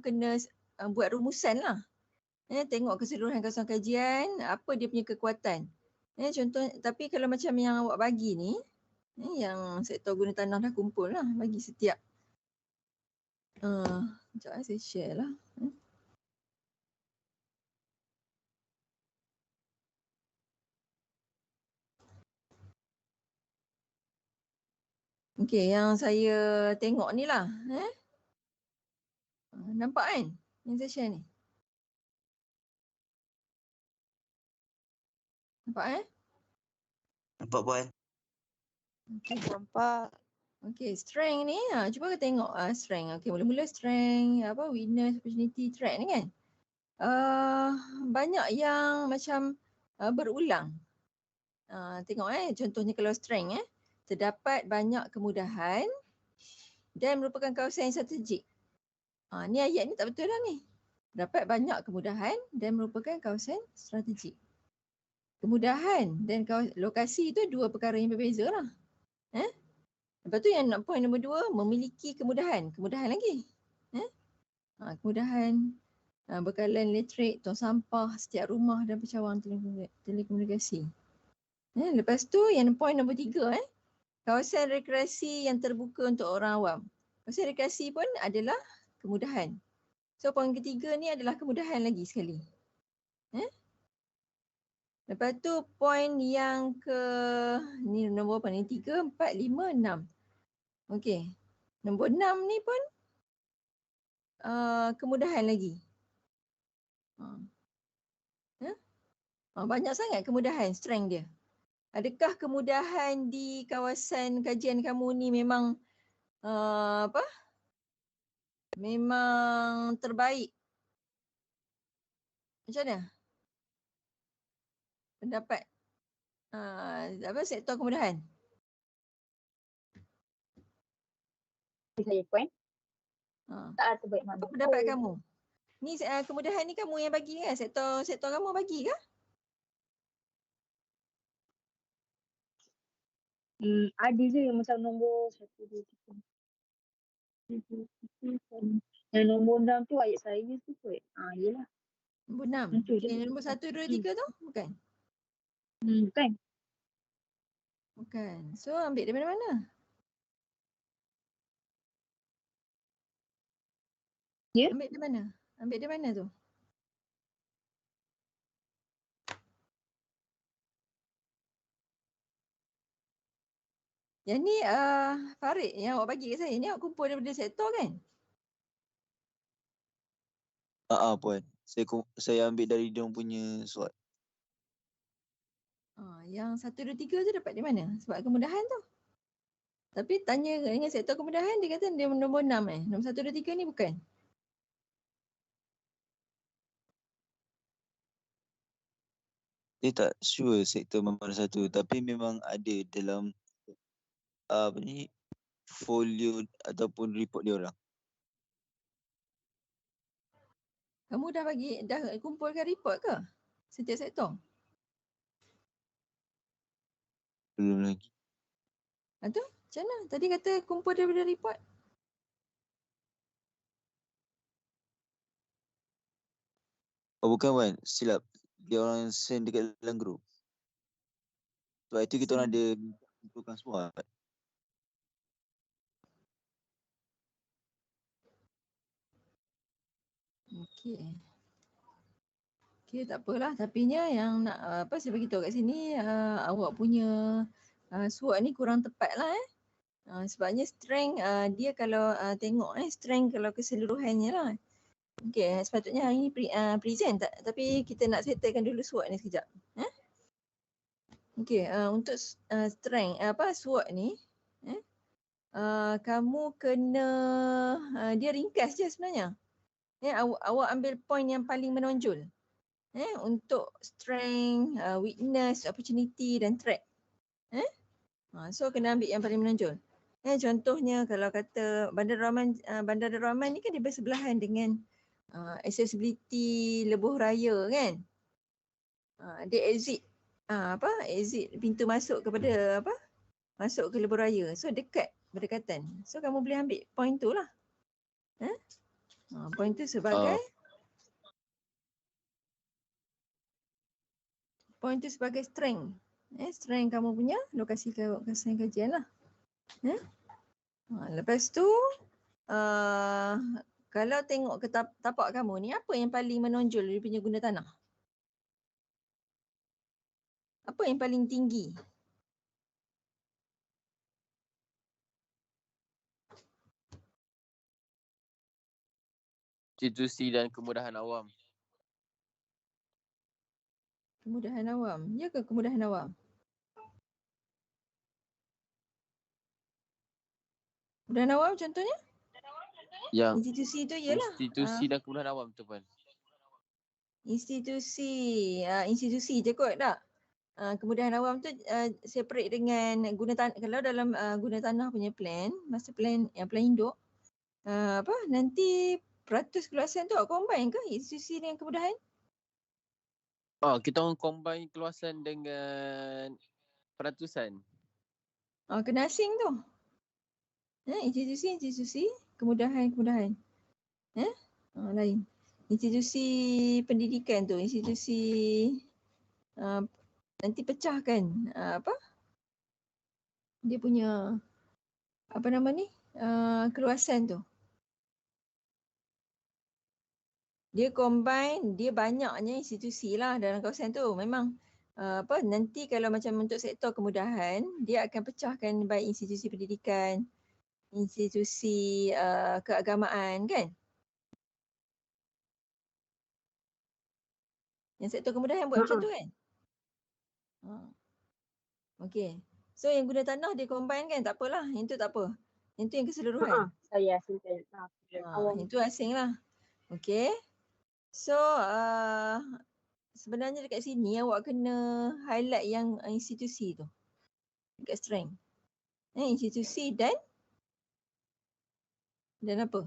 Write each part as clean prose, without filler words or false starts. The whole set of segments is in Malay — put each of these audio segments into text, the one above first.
kena buat rumusan lah. Tengok keseluruhan kawasan kajian, apa dia punya kekuatan. Contoh, tapi kalau macam yang awak bagi ni, yang sektor guna tanah dah kumpul lah bagi setiap. Sekejap saya share lah. Okey, yang saya tengok ni lah. Nampak kan yang saya share ni? Nampak Nampak Puan? Okay, nampak. Okey, strength ni, cuba kita tengok strength. Okey, mula-mula strength, weakness, opportunity, threat ni kan. Banyak yang macam berulang. Tengok contohnya kalau strength terdapat banyak kemudahan dan merupakan kawasan yang strategik. Ni ayat ni tak betul lah ni. Dapat banyak kemudahan dan merupakan kawasan strategik. Kemudahan dan lokasi tu dua perkara yang berbeza lah. Lepas tu yang point nombor 2, memiliki kemudahan. Kemudahan lagi. Kemudahan bekalan elektrik, tong sampah, setiap rumah dan pecawangan telekomunikasi. Lepas tu yang point nombor 3, kawasan rekreasi yang terbuka untuk orang awam. Kawasan rekreasi pun adalah kemudahan. So point ketiga ni adalah kemudahan lagi sekali. Lepas tu point yang ni nombor apa ni? 3, 4, 5, 6. Okey. Nombor 6 ni pun kemudahan lagi. Banyak sangat kemudahan, strength dia. Adakah kemudahan di kawasan kajian kamu ni memang memang terbaik? Macam mana? Pendapat sektor kemudahan? Saya point. Tak terbaik mana. Apa pendapat kamu? Ni kemudahan ni kamu yang bagi kan? Sektor kamu bagi ke? Ada je yang macam nombor 1, 2, 3. Yang nombor 6 tu ayat saya tu kot. Yelah. Nombor 6. Okay, nombor 1, 2, 3 tu? Bukan? Bukan. Bukan. So ambil daripada mana? Ya? Ambil dari mana? Ambil dari mana tu? Yang ni Farid yang awak bagi kat saya ni, awak kumpul daripada sektor kan? Puan. Saya ambil dari dia punya surat. Yang 1, 2, 3 tu dapat di mana? Sebab kemudahan tu. Tapi tanya dengan sektor kemudahan, dia kata dia nombor 6 Nombor 1, 2, 3 ni bukan? Saya tak sure sektor mana satu, tapi memang ada dalam folio ataupun report dia orang. Kamu dah kumpulkan report ke? Setiap sektor? Belum lagi. Tu macam mana? Tadi kata kumpul daripada report. Bukan Wan, silap. Dia orang send dekat dalam group. Sebab itu kita orang ada kumpulkan semua. Okey, tak apalah. Tapinya yang nak saya beritahu kat sini, awak punya surat ni kurang tepat lah sebabnya strength dia kalau tengok strength kalau keseluruhannya lah. Okey, sepatutnya hari ni present tapi kita nak settlekan dulu surat ni sekejap. Okey, untuk strength surat ni kamu kena dia ringkas je sebenarnya. Awak ambil point yang paling menonjol. Untuk strength, weakness, opportunity dan threat. So kena ambil yang paling menonjol. Contohnya kalau kata Bandar Rahman ni kan dia bersebelahan dengan accessibility Lebuh Raya kan. Dia exit exit pintu masuk kepada masuk ke Lebuh Raya. So dekat berdekatan. So kamu boleh ambil point tu lah. Point tu sebagai point tu sebagai strength. Strength kamu punya lokasi kajian lah. Lepas tu kalau tengok ke tapak kamu ni, apa yang paling menonjol dia punya guna tanah? Apa yang paling tinggi? Institusi dan kemudahan awam. Kemudahan awam. Ya ke kemudahan awam? Kemudahan awam contohnya? Yang Institusi tu ialah institusi dan kemudahan awam tu pun. Institusi je kot tak? Kemudahan awam tu separate dengan guna tanah. Kalau dalam guna tanah punya plan, master plan yang plan induk, nanti peratus keluasan tu combine ke institusi dengan kemudahan? Kita orang combine keluasan dengan peratusan. Kena asing tu. Institusi, kemudahan. Lain. Institusi pendidikan tu, institusi nanti pecahkan dia punya keluasan tu. Dia combine, dia banyaknya institusi lah dalam kawasan tu. Memang nanti kalau macam untuk sektor kemudahan, dia akan pecahkan baik institusi pendidikan, institusi keagamaan kan. Yang sektor kemudahan buat macam tu kan. Okey. So yang guna tanah dia combine kan, tak apalah. Yang tu tak apa. Yang tu yang keseluruhan. Saya asingkan. Yang tu asing lah. Okey. So sebenarnya dekat sini awak kena highlight yang institusi tu. Dekat strength. Institusi dan apa?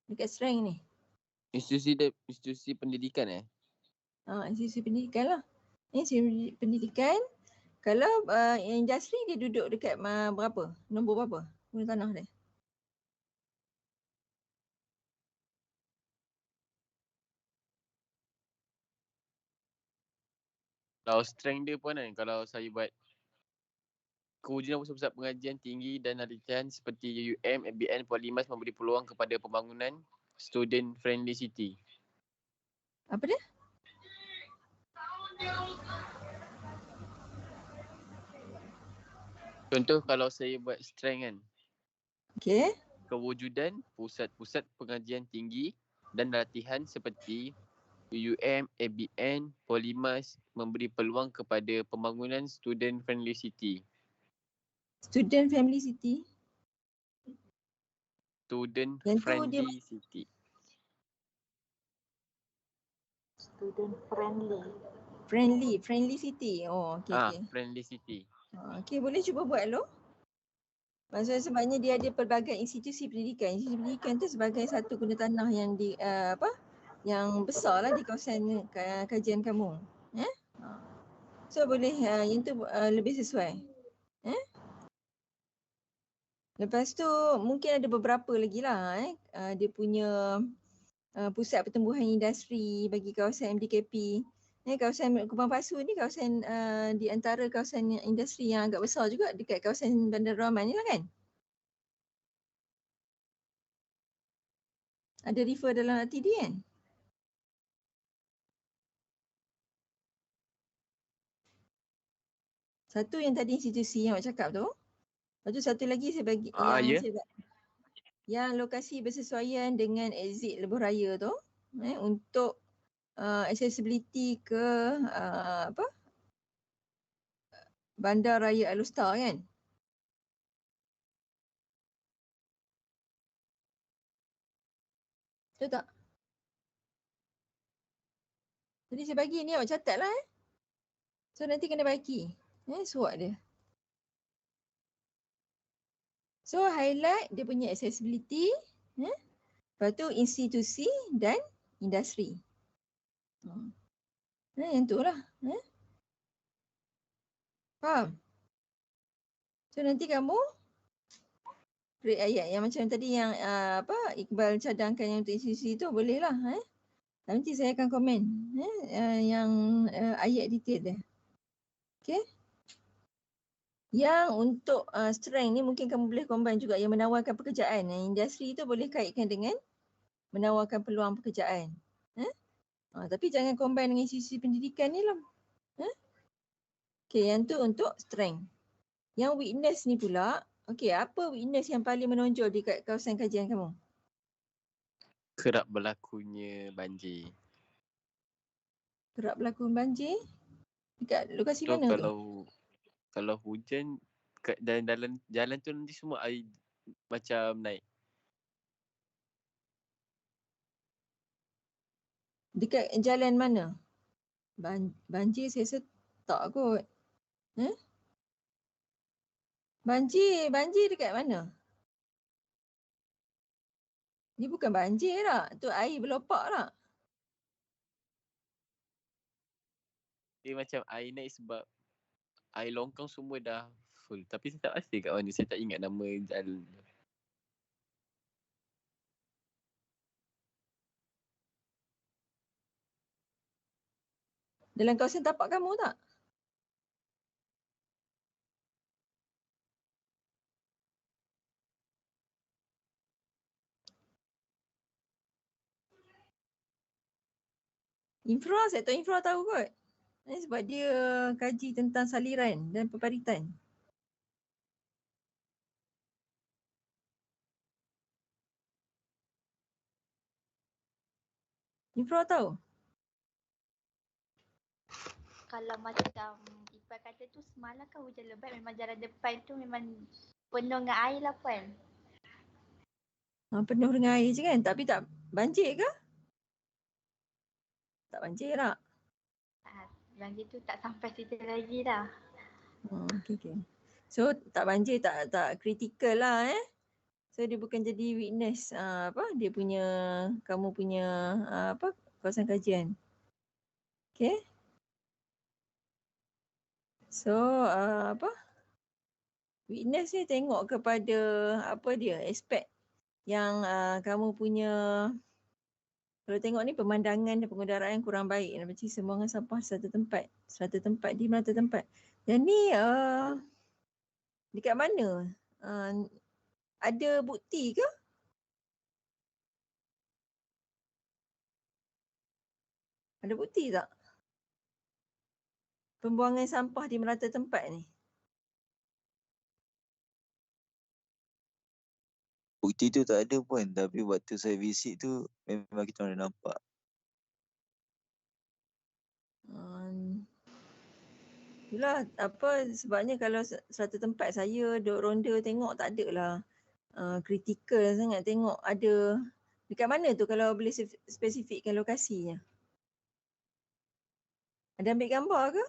Dekat strength ni. Institusi pendidikan Institusi pendidikan lah. Institusi pendidikan. Kalau industri dia duduk dekat berapa? Nombor berapa? Guna tanah dia. Kalau strength dia pun kan, kalau saya buat kewujudan pusat-pusat pengajian tinggi dan latihan seperti UUM, ABN, Polimas memberi peluang kepada pembangunan student friendly city. Apa dia? Contoh kalau saya buat strength kan. Okey. Kewujudan pusat-pusat pengajian tinggi dan latihan seperti UUM, ABN, Polimas memberi peluang kepada pembangunan student friendly city. Student family city. Student Yang tu friendly city. Student friendly. Friendly city. Oh, okey. Friendly city. Okey, boleh cuba buat lo. Maksudnya sebabnya dia ada pelbagai institusi pendidikan. Institusi pendidikan tu sebagai satu guna tanah yang yang besar lah di kawasan kajian kamu. So boleh yang tu lebih sesuai. Lepas tu mungkin ada beberapa lagi lah dia punya pusat pertumbuhan industri bagi kawasan MDKP. Kawasan Kubang Pasu ni kawasan di antara kawasan industri yang agak besar juga dekat kawasan Bandar Rahman ni lah kan. Ada refer dalam RTD kan? Satu yang tadi institusi yang awak cakap tu. Lepas tu satu lagi saya bagi yang lokasi bersesuaian dengan exit Lebuh Raya tu untuk accessibility ke Bandar Raya Alustar kan. Betul tak? Jadi saya bagi ni awak catat lah So nanti kena bagi surat dia. So highlight dia punya accessibility, lepas tu institusi dan industri. Yang tu lah. Faham? So nanti kamu Break ayat yang macam tadi yang Iqbal cadangkan yang untuk institusi tu boleh lah. Nanti saya akan komen yang ayat detail dia. Okay. Yang untuk strength ni mungkin kamu boleh combine juga yang menawarkan pekerjaan. Industri tu boleh kaitkan dengan menawarkan peluang pekerjaan. Tapi jangan combine dengan institusi pendidikan ni lah. Okay, yang tu untuk strength. Yang weakness ni pula, okay, apa weakness yang paling menonjol di kawasan kajian kamu? Kerap berlakunya banjir. Kerap berlaku banjir? Dekat lokasi So mana tu? kalau hujan dalam jalan tu nanti semua air macam naik. Dekat jalan mana? Banjir saya rasa tak kot. Banjir dekat mana? Ni bukan banjir lah. Tu air berlopak lah. Dia macam air naik sebab air longkang semua dah full. Tapi saya tak pasti kat mana. Saya tak ingat nama jalan. Dalam kawasan tapak kamu tak? Infra, sektor infra tahu kot. Sebab dia kaji tentang saliran dan peparitan. Infra tahu? Kalau macam Iqbal kata tu semalam kan hujan lebat, memang jalan depan tu memang penuh dengan air lah Puan. Penuh dengan air je kan? Tapi tak banjir ke? Tak banjir tak? Banjir tu tak sampai situ lagi dah. Okay. So tak banjir tak kritikal lah So dia bukan jadi weakness dia punya, kamu punya kawasan kajian. Okay. So weakness ni tengok kepada aspek yang kamu punya. Kalau tengok ni pemandangan dan pengudaraan kurang baik. Macam sembuangan sampah satu tempat di merata tempat. Dan ni dekat mana? Ada bukti ke? Ada bukti tak? Pembuangan sampah di merata tempat ni. Bukti tu tak ada pun, tapi waktu saya visit tu memang kita ada nampak. Itulah sebabnya kalau satu tempat saya duduk ronda tengok tak ada lah kritikal sangat tengok ada dekat mana tu kalau boleh spesifikkan lokasinya. Ada ambil gambar ke?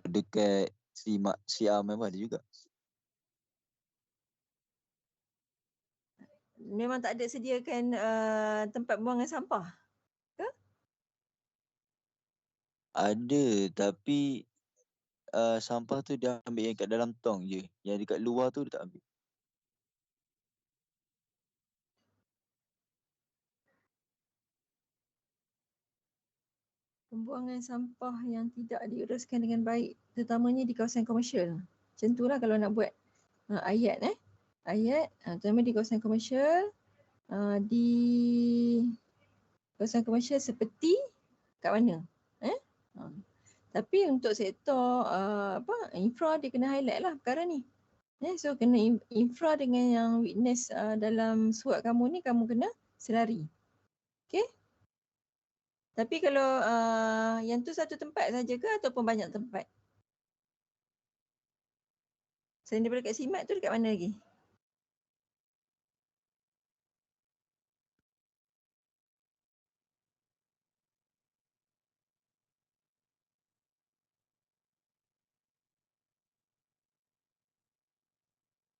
Dekat Siam memang ada juga. Memang tak ada sediakan tempat buangan sampah ke? Ada, tapi sampah tu dia ambil yang kat dalam tong je. Yang dekat luar tu dia tak ambil. Pembuangan sampah yang tidak diuruskan dengan baik, terutamanya di kawasan komersial. Macam itulah kalau nak buat ayat terutama di kawasan komersial, di kawasan komersial seperti kat mana? Tapi untuk sektor infra dia kena highlight lah perkara ni. So kena infra dengan yang witness dalam surat kamu ni kamu kena selari. Okay? Tapi kalau yang tu satu tempat saja ke ataupun banyak tempat? Selain daripada kat SIMAT tu dekat mana lagi?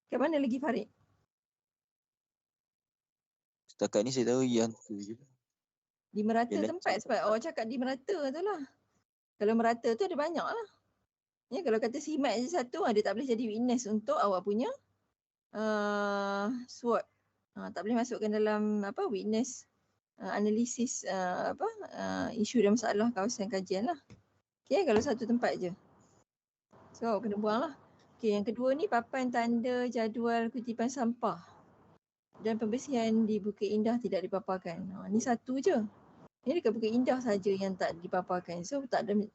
Kat mana lagi Farid? Setakat ni saya tahu yang tu je. Di merata Yalah, tempat sebab orang cakap di merata tu lah. Kalau merata tu ada banyak lah. Ya, kalau kata simat je satu, dia tak boleh jadi witness untuk awak punya SWOT. Tak boleh masukkan dalam witness analisis isu dan masalah kawasan kajian lah. Okay, kalau satu tempat je. So awak kena buang lah. Okay, yang kedua ni papan tanda jadual kutipan sampah dan pembersihan di Bukit Indah tidak dipaparkan. Ni satu je. Ini dekat Bukit Indah saja yang tak dipaparkan. So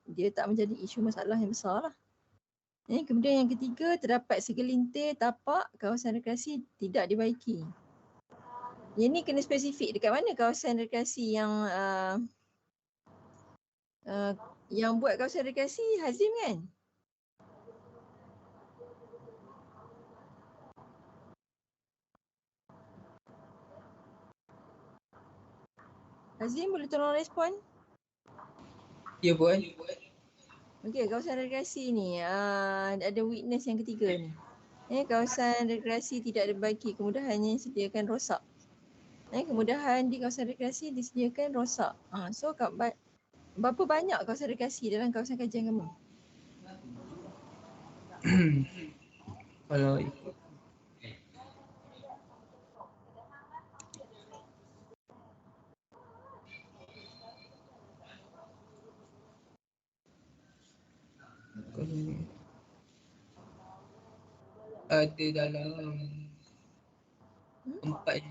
dia tak menjadi isu masalah yang besar lah. Kemudian yang ketiga, terdapat segelintir tapak kawasan rekreasi tidak dibaiki. Yang ni kena spesifik dekat mana kawasan rekreasi yang buat kawasan rekreasi Hazim kan? Hazim boleh tolong respon? Ya Puan. Okey, kawasan rekreasi ni ada witness yang ketiga ni. Kawasan rekreasi tidak dibaiki, kemudahannya disediakan rosak. Kemudahan di kawasan rekreasi disediakan rosak. So berapa banyak kawasan rekreasi dalam kawasan kajian kamu? Kalau ikut ada dalam 4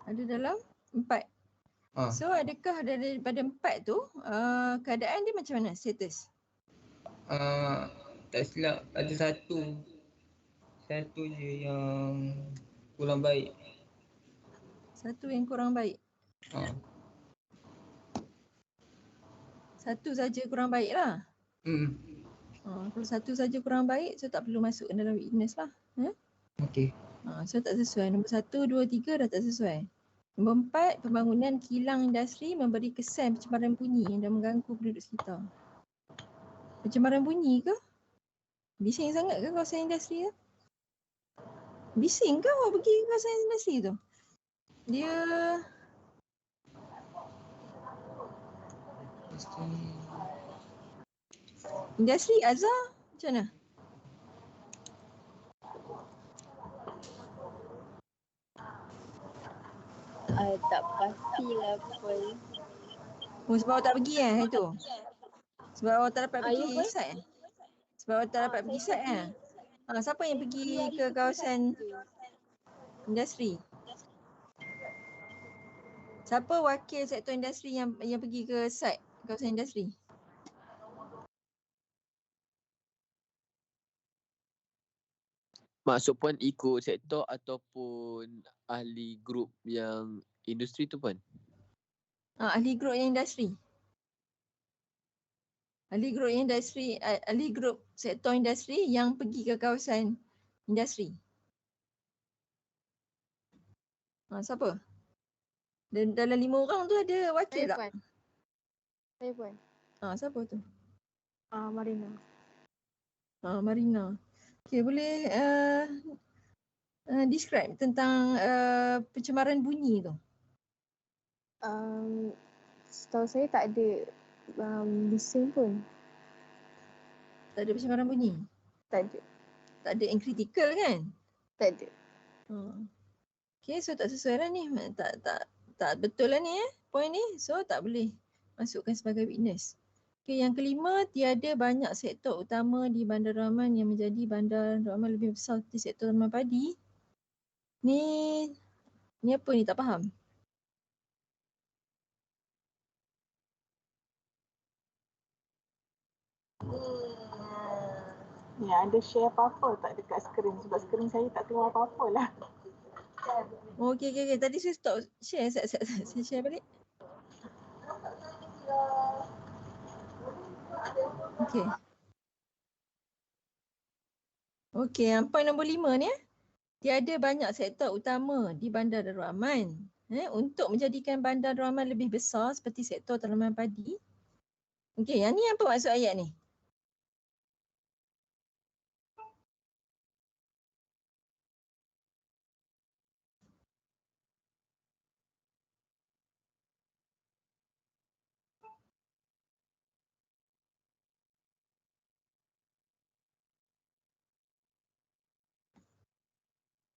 Ada dalam 4. So adakah daripada 4 tu keadaan dia macam mana status? tak silap ada satu je yang kurang baik. Satu yang kurang baik. Satu saja kurang baik lah. Kalau satu saja kurang baik, so tak perlu masuk dalam witness lah. Okey. So tak sesuai. Nombor 1, 2, 3 dah tak sesuai. Nombor 4, pembangunan kilang industri memberi kesan pencemaran bunyi dan mengganggu penduduk sekitar. Pencemaran bunyi ke? Bising sangat ke kawasan industri tu? Bising ke awak pergi ke kawasan industri tu? Dia industri Azhar macam mana? Tak pastilah Puan. Sebab awak tak pergi itu? Sebab awak tak dapat pergi Ayuh, site? Sebab awak tak dapat pergi site kan? Siapa yang pergi ke kawasan industri? Siapa wakil sektor industri yang pergi ke site kawasan industri? Maksud Puan ikut sektor ataupun ahli grup yang industri tu Puan? Ahli grup yang industri. Ahli grup sektor industri yang pergi ke kawasan industri. Siapa? Dan dalam 5 orang tu ada wakil tak? Saya Puan. Siapa tu? Marina. Marina. Okay, boleh describe tentang pencemaran bunyi tu? Setahu saya tak ada bising pun. Tak ada pencemaran bunyi? Tak ada. Tak ada yang kritikal kan? Tak ada. Okay, so tak sesuai lah ni. Tak betul lah ni point ni. So tak boleh masukkan sebagai witness. Okay, yang kelima, tiada banyak sektor utama di Bandar Rahman yang menjadi Bandar Rahman lebih besar seperti sektor tanaman padi. Ni apa ni, tak faham. Ada share apa-apa tak dekat skrin? Sebab skrin saya tak tengok apa-apa lah. Okay. Tadi saya stop share. Saya share balik. Okay, point nombor 5 ni. Tiada banyak sektor utama di Bandar Darul Aman untuk menjadikan Bandar Darul Aman lebih besar seperti sektor tanaman padi. Okey, yang ni apa maksud ayat ni?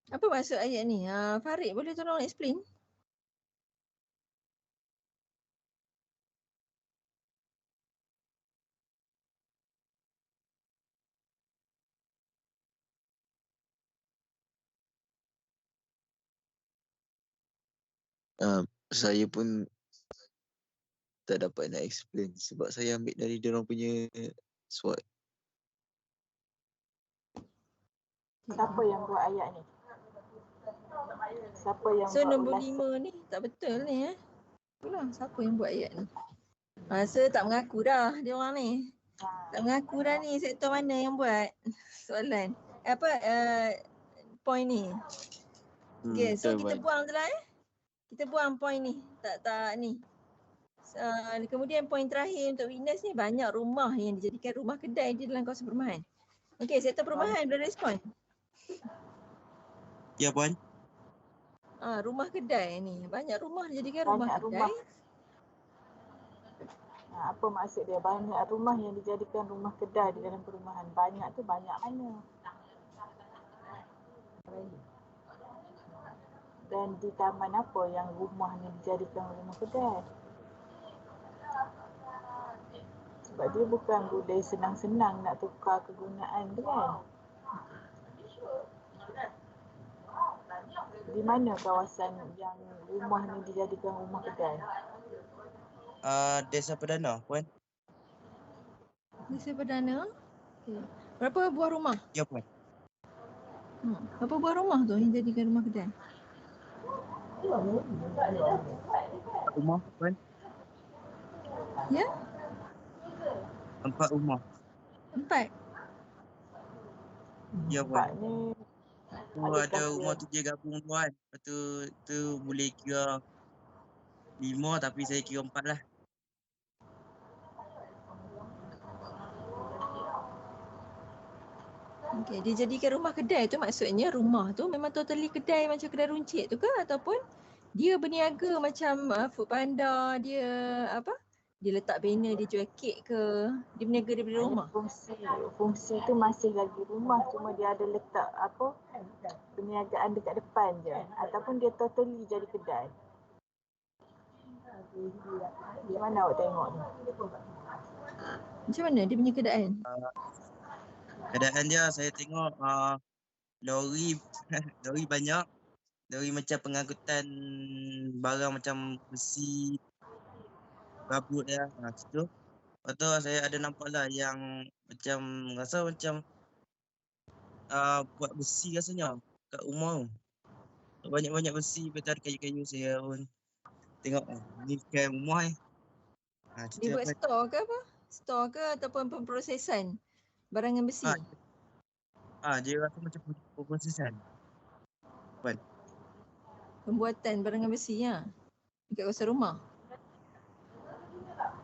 Apa maksud ayat ni? Farid boleh tolong explain? Saya pun tak dapat nak explain sebab saya ambil dari diorang punya SWOT. Siapa yang buat ayat ni? Siapa yang So buat nombor ulasan? 5 ni tak betul ni Itulah siapa yang buat ayat ni. Rasa tak mengaku dah dia orang ni. Tak mengaku dah ni sektor mana yang buat soalan. Point ni. Okay, so Betul, kita Wan. buang je lah Kita buang point ni. Tak ni. Kemudian poin terakhir untuk witness ni, banyak rumah yang dijadikan rumah kedai di dalam kawasan perumahan. Okey, sektor perumahan boleh respon. Ya, Puan. Rumah kedai ni, banyak rumah dijadikan rumah Banyak kedai. rumah. Apa maksud dia? Banyak rumah yang dijadikan rumah kedai di dalam perumahan. Banyak tu banyak mana? Dan di taman apa yang rumah ni dijadikan rumah kedai? Sebab dia bukan boleh senang-senang nak tukar kegunaan tu kan? Di mana kawasan yang rumah ni dijadikan rumah kedai? Desa Perdana, Puan. Desa Perdana. Okay. Berapa buah rumah? Ya, Puan. Berapa buah rumah tu yang dijadikan rumah kedai? Rumah, Puan. Ya? 4 rumah. 4. Ya, Sebab Puan. ni Tu ada rumah tu dia gabung, Puan. Lepas tu boleh kira 5 tapi saya kira 4 lah. Okey, dia jadikan rumah kedai tu maksudnya rumah tu memang totally kedai macam kedai runcit tu ke, ataupun dia berniaga macam Food Panda, dia dia letak banner, dia jual kek ke, dia berniaga daripada rumah. Fungsi tu masih lagi rumah, cuma dia ada letak perniagaan dekat depan je, ataupun dia totally jadi kedai. Macam mana awak tengok ni? Macam mana dia punya keadaan? Keadaan dia saya tengok lori lori banyak. Lori macam pengangkutan barang macam besi, rabut ya. Situ. Lepas tu saya ada nampak lah yang macam rasa macam buat besi rasanya kat rumah tu. Banyak-banyak besi, betul ada kayu-kayu, saya pun tengok ni kan rumah Dia buat store ke apa? Store ke ataupun pemprosesan barangan besi? Dia rasa macam proses Pembuatan barangan besi dekat kawasan rumah.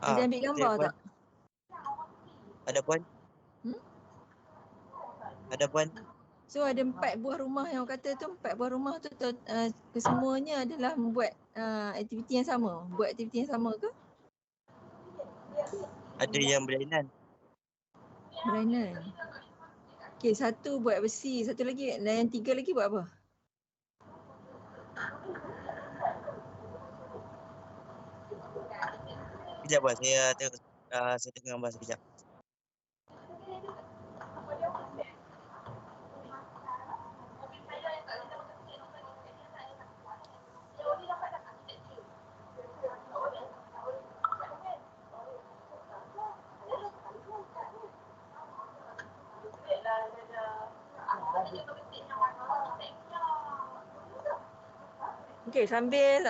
Ada ambil gambar tak? Ada, Puan. Ada, Puan. So ada 4 buah rumah yang awak kata tu, 4 buah rumah tu kesemuanya adalah membuat aktiviti yang sama. Buat aktiviti yang sama ke? Ada yang berlainan. Berlainan. Okey, satu buat besi, satu lagi, dan yang 3 lagi buat apa? Sekejap, Puan. Saya tengok gambar sekejap. Okey, sambil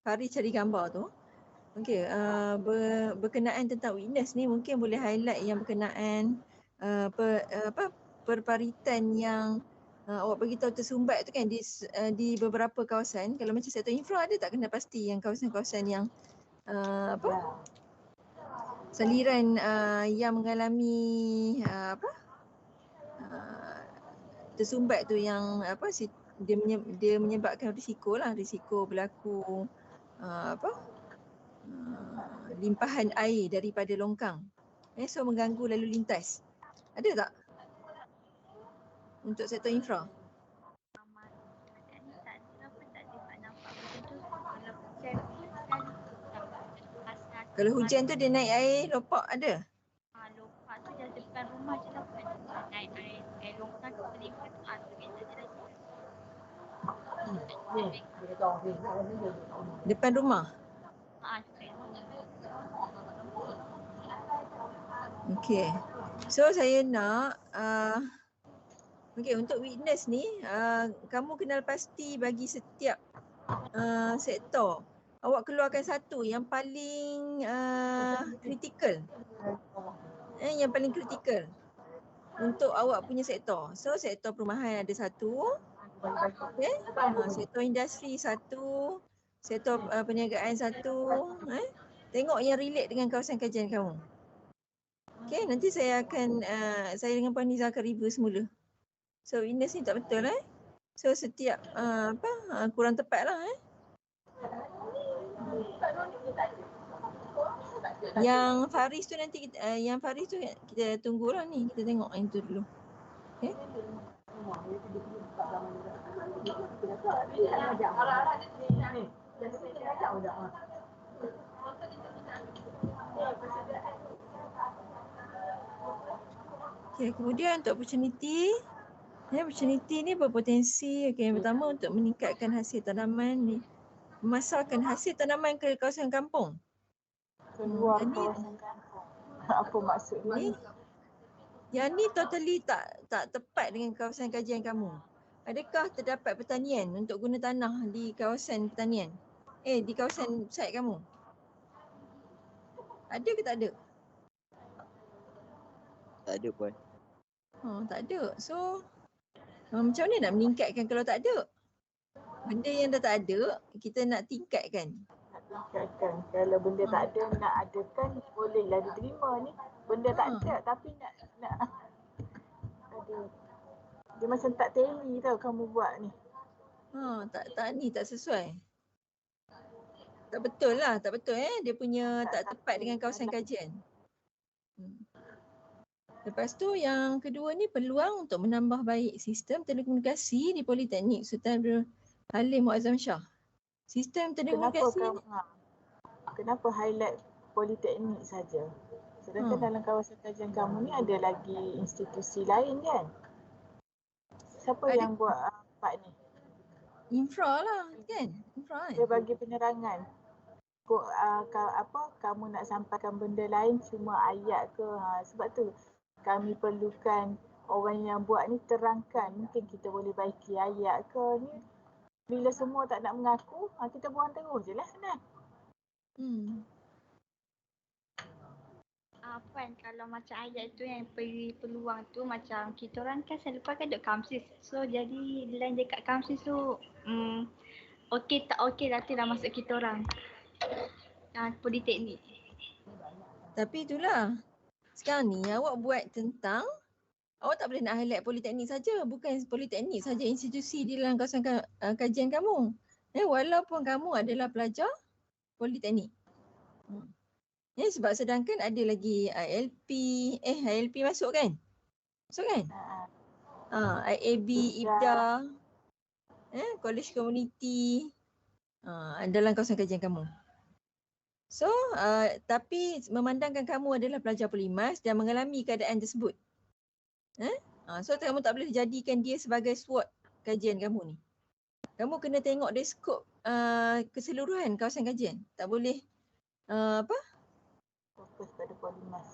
Fari cari gambar tu. Okey, berkenaan tentang witness ni mungkin boleh highlight yang berkenaan perparitan yang awak beritahu tersumbat tu kan di beberapa kawasan. Kalau macam sektor infra ada tak kena pasti yang kawasan-kawasan yang saliran yang mengalami tersumbat tu yang dia menyebabkan risiko berlaku limpahan air daripada longkang. So mengganggu lalu lintas. Ada tak? Untuk sektor infra? Kalau hujan tu dia naik air lopak ada? Lompat tu je depan rumah je lah. Bukan naik air longkang ke meningkat tu. Tu biasa je lagi. Depan rumah? Depan rumah. Okey. So saya nak okey, untuk witness ni kamu kenal pasti bagi setiap sektor awak keluarkan satu yang paling kritikal. Yang paling kritikal untuk awak punya sektor. So sektor perumahan ada satu. Okay. Sektor industri satu. Sektor perniagaan satu. Tengok yang relate dengan kawasan kajian kamu. Okay, nanti saya akan saya dengan Puan Niza akan review semula. So witness ni tak betul So setiap kurang tepat lah Yang Faris tu nanti kita tunggulah ni, kita tengok yang tu dulu. Okay. Okay, kemudian untuk opportunity. Opportunity ni berpotensi yang pertama untuk meningkatkan hasil tanaman ni. Memasarkan hasil tanaman ke kawasan kampung. Keluar kawasan kampung. Apa maksud ni? Yang ni totally tak tepat dengan kawasan kajian kamu. Adakah terdapat pertanian untuk guna tanah di kawasan pertanian? Di kawasan site kamu? Ada ke tak ada? Tak ada Puan. Tak ada. So macam mana nak meningkatkan kalau tak ada? Benda yang dah tak ada, kita nak tingkatkan. Kalau benda tak ada, nak adakan bolehlah diterima ni. Benda tak ada tapi nak ada. Dia macam tak tally tau kamu buat ni. Tak sesuai. Tak betul lah, tak betul Dia punya tak tepat dengan kawasan kajian. Lepas tu yang kedua ni peluang untuk menambah baik sistem telekomunikasi di Politeknik Sultan Abdul Halim Muazzam Shah. Sistem telekomunikasi Kenapa highlight Politeknik saja? Sedangkan dalam kawasan kajian kamu ni ada lagi institusi lain kan? Siapa yang buat part ni? Infra lah kan? Infra kan? Dia bagi penerangan. Kamu nak sampaikan benda lain cuma ayat ke? Sebab tu kami perlukan orang yang buat ni terangkan. Mungkin kita boleh baiki ayat ke ni. Bila semua tak nak mengaku, kita buang terus je lah senang. Puan, kalau macam ayat tu yang beri peluang tu macam kita orang kan selalu pakai duk Kamsis. So jadi line dekat Kamsis tu okey tak okey nanti dah masuk kita orang. Politeknik. Tapi itulah. Sekarang ni awak buat tentang awak tak boleh nak highlight Politeknik saja, bukan Politeknik saja institusi di dalam kawasan kajian kamu. Walaupun kamu adalah pelajar Politeknik. Sebab sedangkan ada lagi ILP masuk kan? Masuk kan? IAB, IBDA, College Community dalam kawasan kajian kamu. So, tapi memandangkan kamu adalah pelajar Polimas dan mengalami keadaan tersebut. So, kamu tak boleh jadikan dia sebagai SWOT kajian kamu ni. Kamu kena tengok dari skop keseluruhan kawasan kajian. Tak boleh fokus pada Polimas.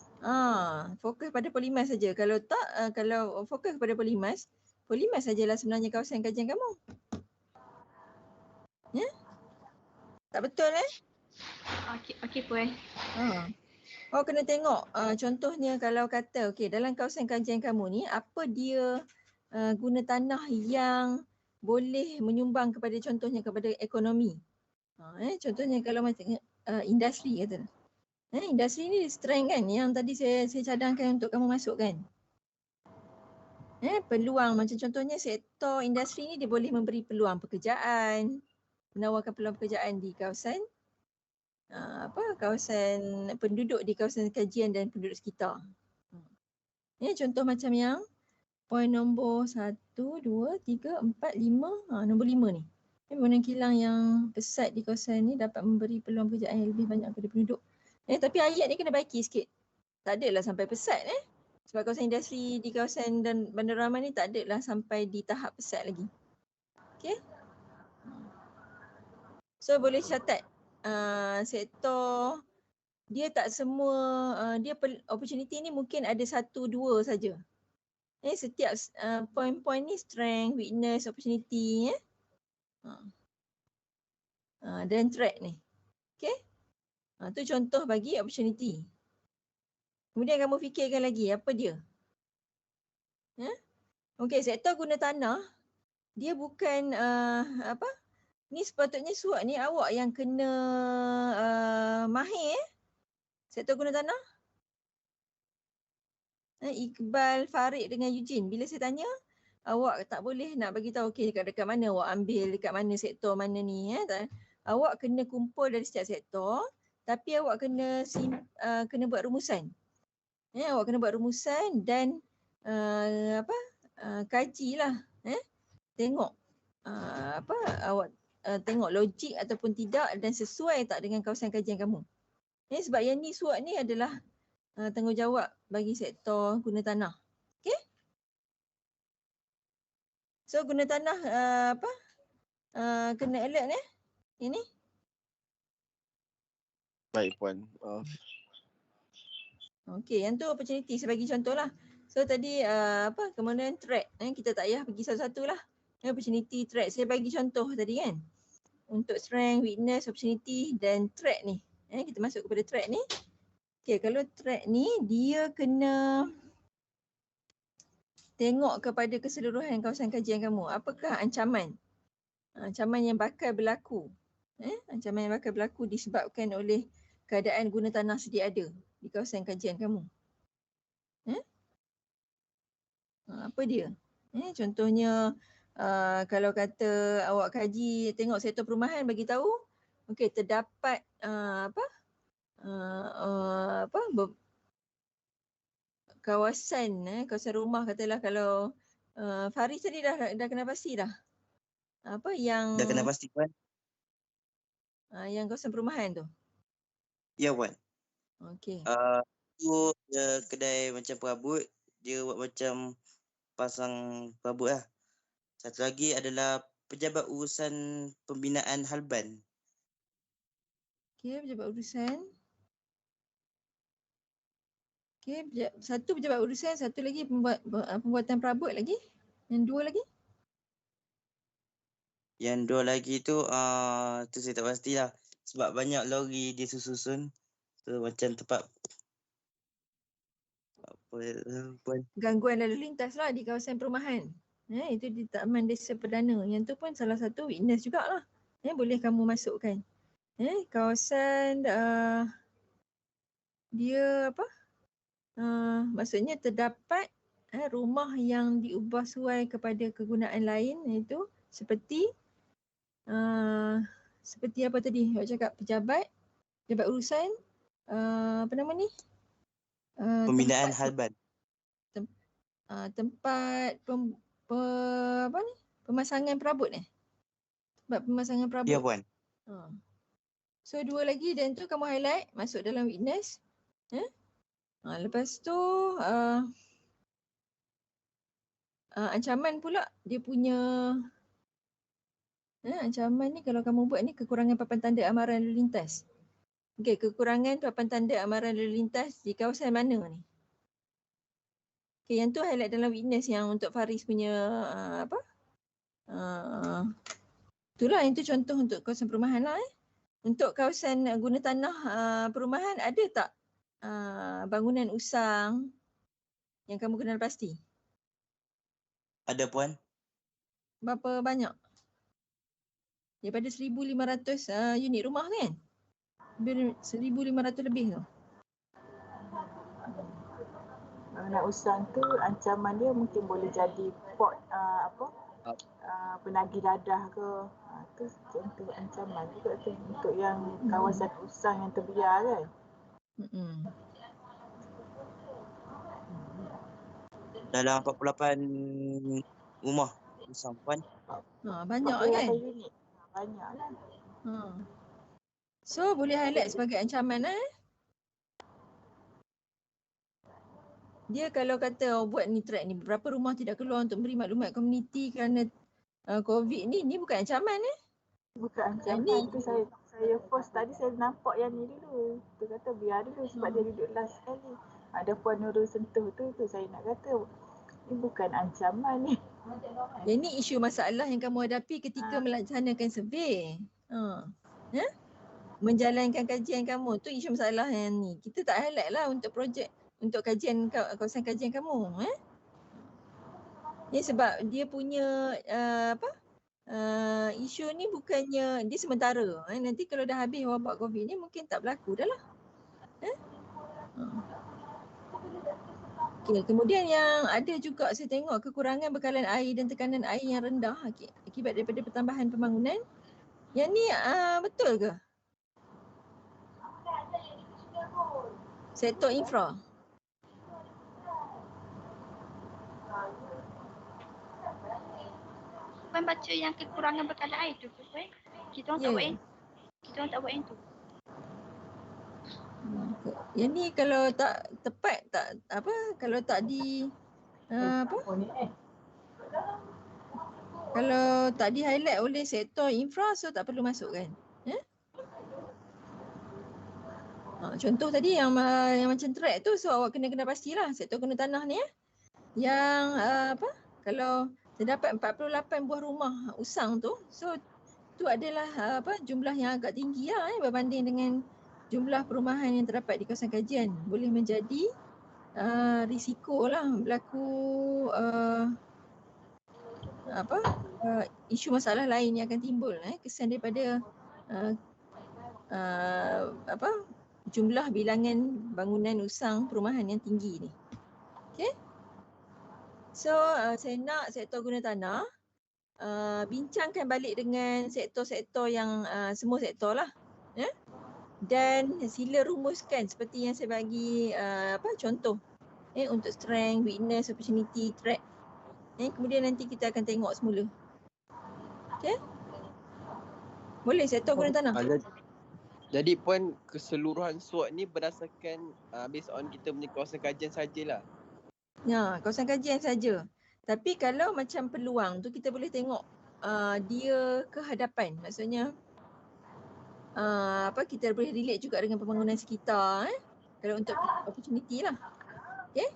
Fokus pada Polimas saja. Kalau tak, kalau fokus pada Polimas sajalah sebenarnya kawasan kajian kamu. Tak betul Okey Puan. Kena tengok contohnya kalau kata dalam kawasan kajian kamu ni apa dia guna tanah yang boleh menyumbang kepada contohnya kepada ekonomi. Contohnya kalau macam industri kata. Industri ni strength kan yang tadi saya cadangkan untuk kamu masuk kan. Peluang macam contohnya sektor industri ni dia boleh memberi peluang pekerjaan, menawarkan peluang pekerjaan di kawasan kawasan penduduk di kawasan kajian dan penduduk sekitar. Contoh macam yang poin nombor 1, 2, 3, 4, 5. Nombor 5 ni. Bangunan kilang yang pesat di kawasan ni dapat memberi peluang pekerjaan yang lebih banyak kepada penduduk Tapi ayat ni kena baiki sikit. Tak adalah sampai pesat Sebab kawasan industri di kawasan dan Bandar Rahman ni tak adalah sampai di tahap pesat lagi. Okay. So boleh catat sektor dia tak semua dia opportunity ni mungkin ada 1-2 saja. Setiap point-point ni strength, weakness, opportunity dan threat ni. Okay. Tu contoh bagi opportunity. Kemudian kamu fikirkan lagi apa dia. Okay, sektor guna tanah dia bukan ni sepatutnya SWOT ni awak yang kena mahir sektor guna tanah. Iqbal, Farid dengan Eugene. Bila saya tanya, awak tak boleh nak bagi tahu okey dekat mana awak ambil, dekat mana sektor mana ni. Awak kena kumpul dari setiap sektor, tapi awak kena buat rumusan. Awak kena buat rumusan dan kajilah. Tengok awak tengok logik ataupun tidak dan sesuai tak dengan kawasan kajian kamu. Sebab yang ni SWOT ni adalah tanggungjawab bagi sektor guna tanah. Okey? So guna tanah kena alert ini. Baik Puan. Okey, yang tu opportunity saya bagi contohlah. So tadi kemudian threat kita tak payah pergi satu-satu lah. Opportunity, threat. Saya bagi contoh tadi kan. Untuk strength, weakness, opportunity dan threat ni. Kita masuk kepada threat ni. Okay, kalau threat ni dia kena tengok kepada keseluruhan kawasan kajian kamu. Apakah ancaman? Ancaman yang bakal berlaku. Ancaman yang bakal berlaku disebabkan oleh keadaan guna tanah sedia ada di kawasan kajian kamu. Apa dia? Contohnya kalau kata awak kaji tengok sektor perumahan bagi tahu okey terdapat kawasan rumah katalah kalau Faris tadi dah kena pasti dah. Apa yang Dah kena pasti Puan? Yang kawasan perumahan tu. Ya Puan. Okey. Tu kedai macam perabot, dia buat macam pasang perabot lah. Satu lagi adalah pejabat urusan pembinaan halban. Okey, pejabat urusan. Okey, satu pejabat urusan, satu lagi pembuatan perabot lagi. Yang dua lagi? Yang dua lagi tu saya tak pastilah. Sebab banyak lori dia susun. So macam tempat Puan? Gangguan lalu lintas lah di kawasan perumahan. Itu di Taman Desa Perdana. Yang tu pun salah satu witness jugalah. Boleh kamu masukkan. Kawasan dia maksudnya terdapat rumah yang diubah sesuai kepada kegunaan lain iaitu seperti apa tadi awak cakap pejabat urusan apa nama ni? Pembinaan halban. Tempat pemasangan perabot Tempat pemasangan perabot. Ya Puan. So dua lagi dan tu kamu highlight masuk dalam witness. Lepas tu ancaman pula dia punya ancaman ni kalau kamu buat ni kekurangan papan tanda amaran lalu lintas. Okey, kekurangan papan tanda amaran lalu lintas di kawasan mana ni? Okey, yang tu highlight dalam witness yang untuk Faris punya itulah yang tu contoh untuk kawasan perumahan lah. Untuk kawasan guna tanah perumahan ada tak bangunan usang yang kamu kenal pasti? Ada Puan. Berapa banyak? Daripada 1,500 unit rumah kan? 1,500 lebih tu. Bangunan usang tu ancaman dia mungkin boleh jadi port penagih dadah ke. Tu contoh ancaman juga tu untuk yang kawasan usang yang terbiar kan. Dalam 48 rumah usang Puan. Banyak kan? Unit. Banyak lah. So boleh highlight sebagai ancaman dia kalau kata buat ni track ni, berapa rumah tidak keluar untuk beri maklumat komuniti kerana COVID ni bukan ancaman Bukan Yang ancaman tu, saya post tadi saya nampak yang ni dulu. Tu kata biar dulu sebab dia duduk last sekali. Ada Puan Nurul sentuh tu saya nak kata. Ni bukan ancaman ni. Yang ni isu masalah yang kamu hadapi ketika melaksanakan survey. Menjalankan kajian kamu tu isu masalah yang ni. Kita tak highlight lah untuk projek, untuk kajian kawasan kajian kamu. Ni sebab dia punya isu ni bukannya dia sementara. Nanti kalau dah habis wabak COVID ni mungkin tak berlaku dah lah. Okay, kemudian yang ada juga saya tengok kekurangan bekalan air dan tekanan air yang rendah akibat daripada pertambahan pembangunan. Yang ni betul ke? Sektor infra. Puan baca yang kekurangan bekalan air tu Puan. Kita orang tak buat yang kita orang tak buat yang tu. Yang ni kalau tak tepat kalau tak kalau tak di highlight oleh sektor infra, so tak perlu masuk kan? Contoh tadi yang macam track tu, so awak kena pastilah sektor guna tanah ni yang kalau terdapat 48 buah rumah usang tu, so tu adalah jumlah yang agak tinggi lah berbanding dengan jumlah perumahan yang terdapat di kawasan kajian. Boleh menjadi risiko lah berlaku isu masalah lain yang akan timbul kesan daripada jumlah bilangan bangunan usang perumahan yang tinggi ni. Okay. So saya nak sektor guna tanah bincangkan balik dengan sektor-sektor yang semua sektor lah. Dan sila rumuskan seperti yang saya bagi contoh untuk strength, weakness, opportunity, threat. Kemudian nanti kita akan tengok semula. Okay? Boleh sektor guna tanah. Jadi Puan, keseluruhan SWOT ni berdasarkan based on kita punya kawasan kajian sajalah. Ya, kawasan kajian saja. Tapi kalau macam peluang tu kita boleh tengok dia ke hadapan. Maksudnya kita boleh relate juga dengan pembangunan sekitar kalau untuk opportunity lah. Okay?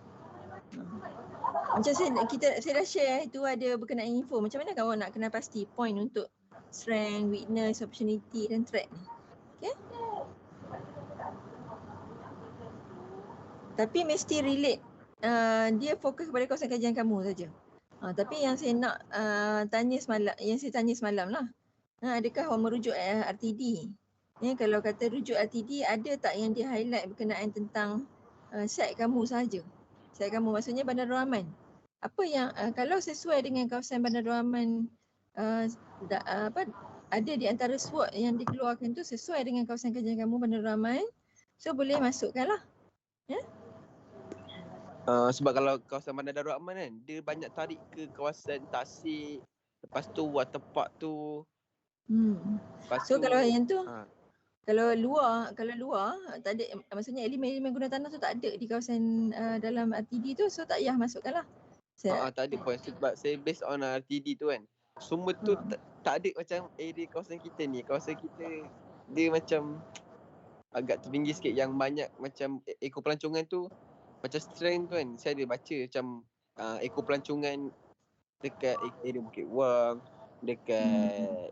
Macam saya dah share itu ada berkenaan info. Macam mana kawan nak kenal pasti point untuk strength, weakness, opportunity dan threat ni. Okay? Tapi mesti relate. Dia fokus kepada kawasan kajian kamu saja. Tapi yang saya nak tanya semalam lah. Adakah awak merujuk RTD? Kalau kata rujuk RTD, ada tak yang dia highlight berkenaan tentang site kamu saja? Site kamu maksudnya Bandar Rahman. Apa yang kalau sesuai dengan kawasan Bandar Rahman ada di antara SWOT yang dikeluarkan tu sesuai dengan kawasan kajian kamu Bandar Rahman, so boleh masukkan lah. Sebab kalau kawasan Bandar Darul Aman kan, dia banyak tarik ke kawasan Tasik, lepas tu Waterpark tu. So kalau yang tu kalau luar tak ada, maksudnya elemen-elemen guna tanah tu tak ada di kawasan dalam RTD tu, so tak payah masukkan lah. Tak ada pun sebab saya based on RTD tu kan. Semua tu tak ada macam area kawasan kita ni. Kawasan kita dia macam agak tertinggi sikit, yang banyak macam ekopelancongan tu. Macam strength tu kan, saya ada baca macam ekopelancongan dekat area Bukit Wang, dekat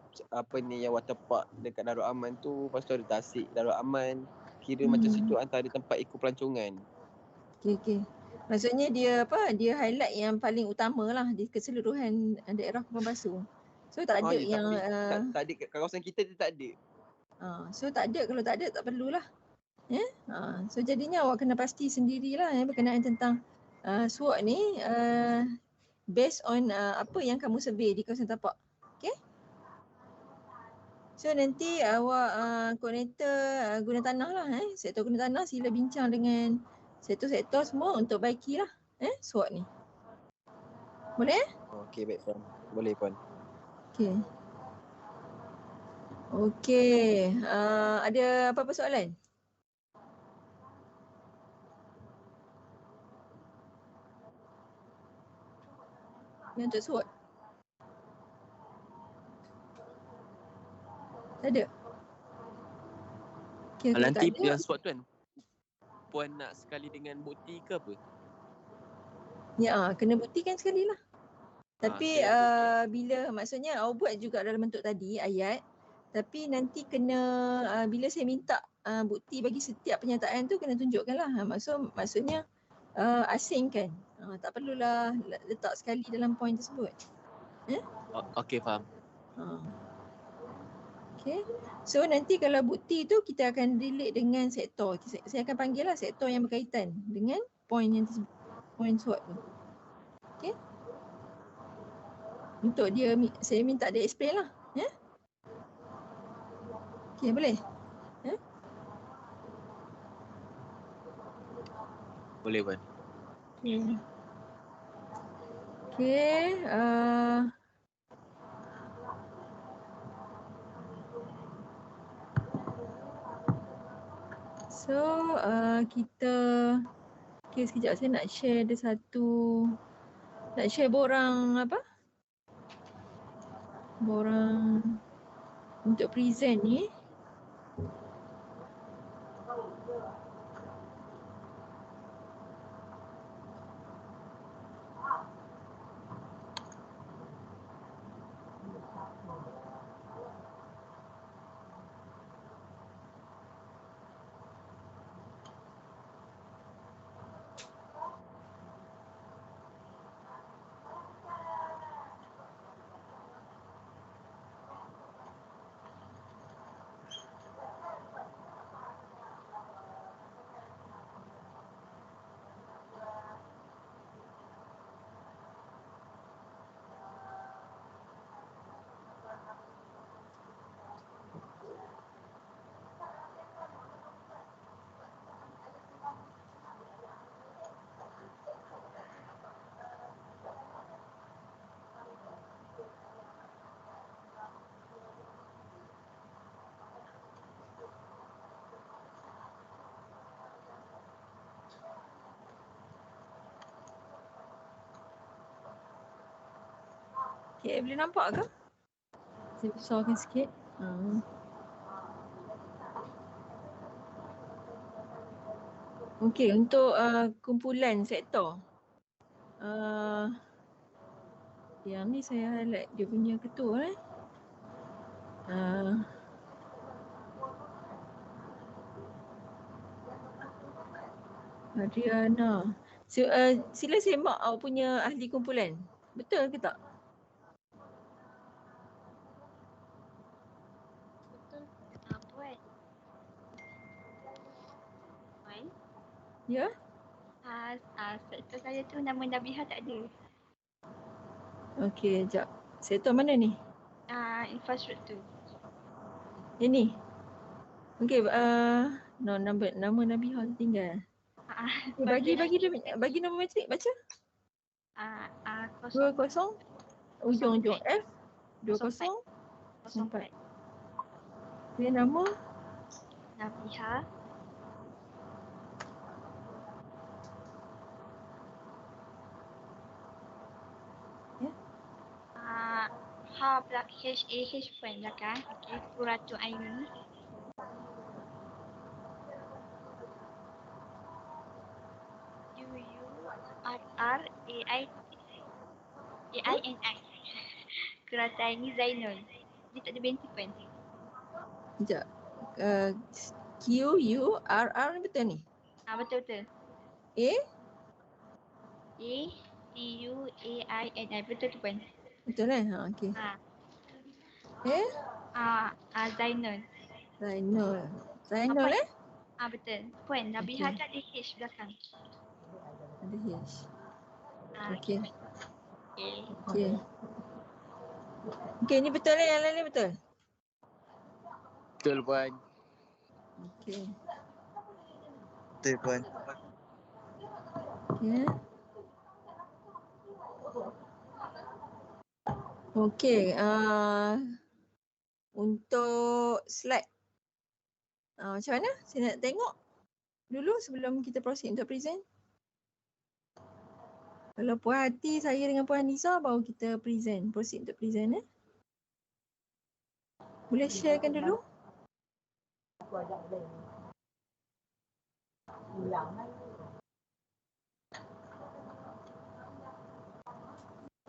yang Waterpark dekat Darul Aman tu, lepas tu ada Tasik, Darul Aman. Kira macam situ antara tempat ekopelancongan. Okey. Maksudnya dia dia highlight yang paling utama lah di keseluruhan daerah Kepulauan Basu. So tak ada yang tak ada kawasan kita dia tak ada. So tak ada, kalau tak ada tak perlulah. So jadinya awak kena pasti sendirilah berkenaan tentang SWOT ni based on apa yang kamu survey di kawasan tapak. Okay? So nanti awak koordinator guna tanah lah, sektor guna tanah sila bincang dengan sektor-sektor semua untuk baikilah SWOT ni. Boleh? Okey, baik Puan. Boleh Puan. Okey. Okey, ada apa-apa soalan? Yang untuk SWOT. Tak ada. Okay, kalau Nanti tak ada, yang SWOT tu kan, puan nak sekali dengan bukti ke apa? ya kena buktikan sekali lah. Tapi sekali bila maksudnya awak buat juga dalam bentuk tadi ayat, tapi nanti kena bila saya minta bukti bagi setiap pernyataan tu kena tunjukkan lah. Maksudnya asingkan. Tak perlulah letak sekali dalam poin tersebut. Okey, faham. Okay. So nanti kalau bukti tu kita akan relate dengan sektor. Saya akan panggil lah sektor yang berkaitan dengan poin yang tersebut. Poin SWOT tu. Okay. Untuk dia, saya minta dia explain lah. Ya? Okay, boleh? Ya? Boleh, Puan. Okay. Okay. So kita sekejap saya nak share ada satu, nak share borang apa? Borang untuk present ni. Okay, boleh nampak ke? Saya besarkan sikit. Okay, untuk kumpulan sektor. Yang ni saya highlight dia punya ketua Adriana. Sila semak awak punya ahli kumpulan. Betul ke tak? Betul. Puan. Puan. Ya? Sektor saya tu nama Nabihah tak ada. Okey, sekejap. Sektor mana ni? Infrastruktur. Yang ni? Okey, nama Nabihah tinggal. Okay, bagi nombor matrik baca. 20 ujung F 2004. Okay, nama Nabihah. Ya. H Puan belakang. Okey, Kuratu Aini. UURRAINI. Kuratu Aini Zainul. Dia tak ada binti Puan. Sekejap. QURR betul ni? Betul. A TUAINI. Betul tu Puan. betul kan? Okey. Zainul. Zainul Betul. Puan, Nabihah tu ada H belakang. Ada H. Okey. Okey, ni betul yang lain ni betul? Betul, Puan. Okey. Betul, Puan. Okey. Okey, untuk slide. Macam mana? Saya nak tengok dulu sebelum kita proceed untuk present. Kalau puas hati saya dengan Puan Nisa baru kita present. Proceed untuk present. Boleh sharekan dulu?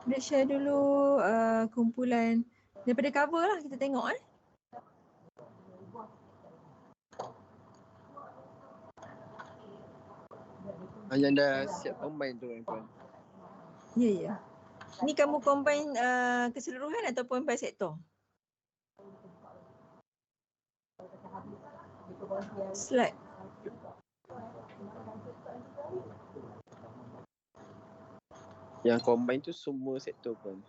Boleh share dulu kumpulan daripada cover lah kita tengok Yang dah siap combine tu kan Puan. Ya. Ni kamu combine keseluruhan ataupun by sektor? Slide. Yang combine tu semua sektor Puan.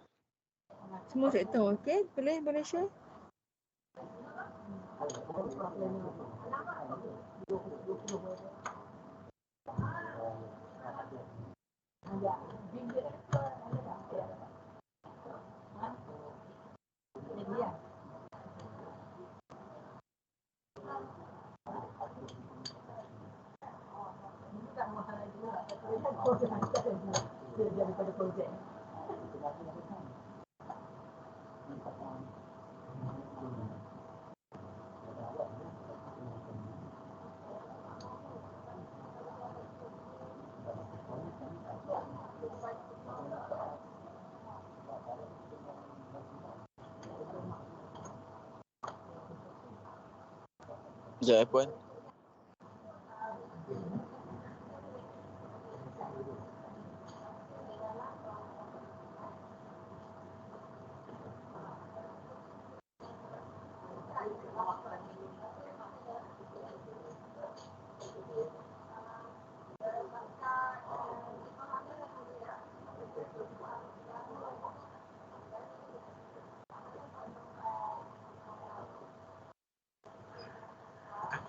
Semua sektor, okey. Boleh share? Sekejap Puan.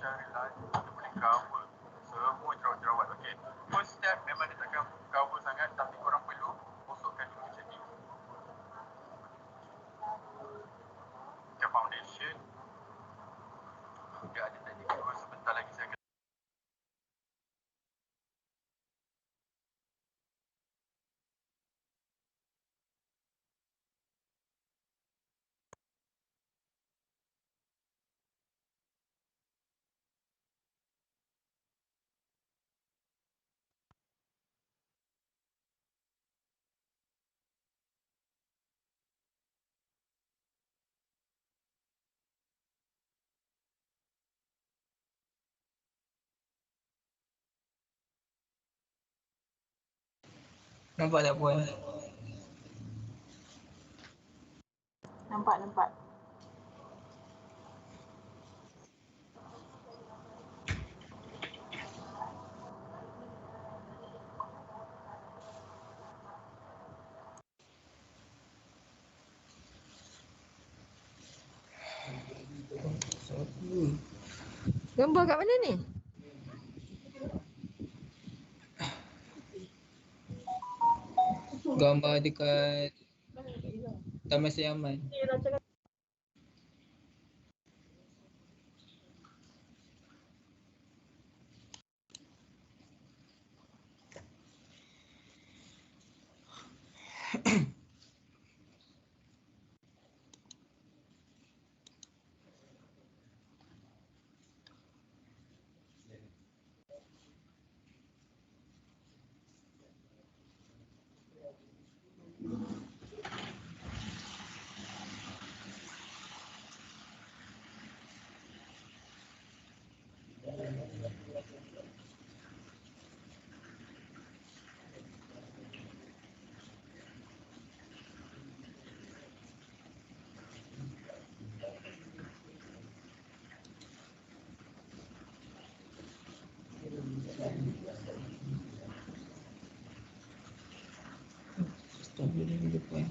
Cari lain kita boleh cover semua jerawat-jerawat. Okey, first step memang dia takkan cover sangat, tapi korang perlu gosokkan dulu macam ni. Ke foundation dia ada teknik kedua, sebentar lagi saya akan Nampak tak Puan? Nampak. Gambar kat mana ni? Gambar dekat Taman Seyaman. Stop dulu Puan.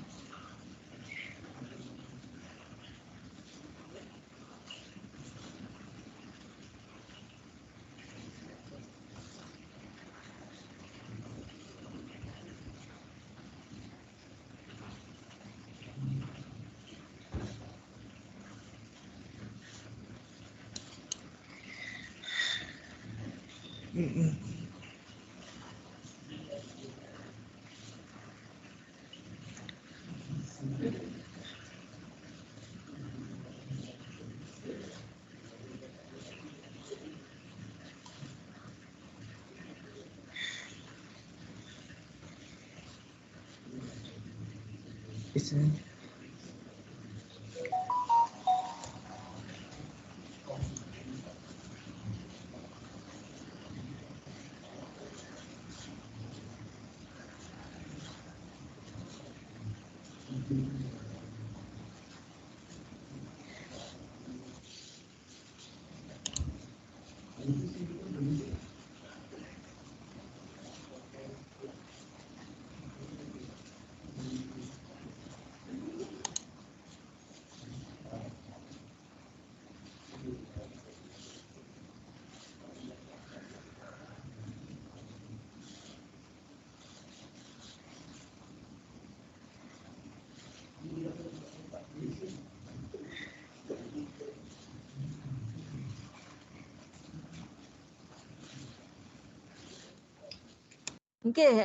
Okay,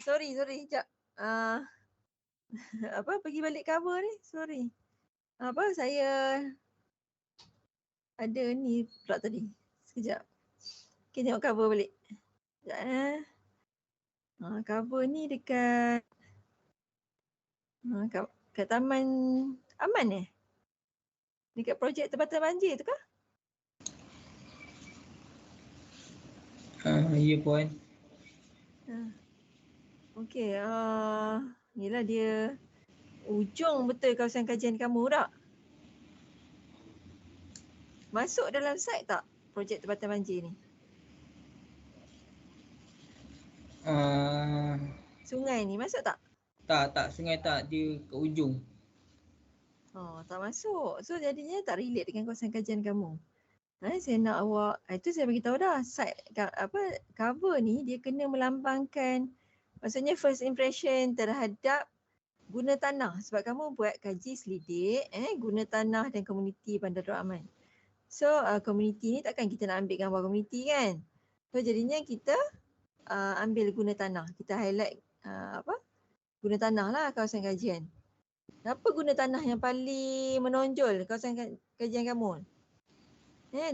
sorry, sekejap. Apa, pergi balik cover ni, sorry. Apa, saya ada ni pula tadi. Sekejap. Okay, tengok cover balik. Sekejap cover ni dekat kat Taman Aman dekat projek Tempatan Banjir tu kah? Ya puan. Okey, yelah dia ujung betul kawasan kajian kamu tak? Masuk dalam site tak projek Tempatan Banjir ni? Sungai ni masuk tak? Tak, sungai tak, dia ke ujung. Oh, tak masuk. So jadinya tak relate dengan kawasan kajian kamu. Saya nak awak, itu saya beritahu dah, site cover ni dia kena melambangkan, maksudnya first impression terhadap guna tanah, sebab kamu buat kaji selidik guna tanah dan komuniti Bandar Darul Aman. So komuniti ni takkan kita nak ambil gambar komuniti kan. So jadinya kita ambil guna tanah, kita highlight guna tanah lah kawasan kajian. Apa guna tanah yang paling menonjol kawasan kajian kamu?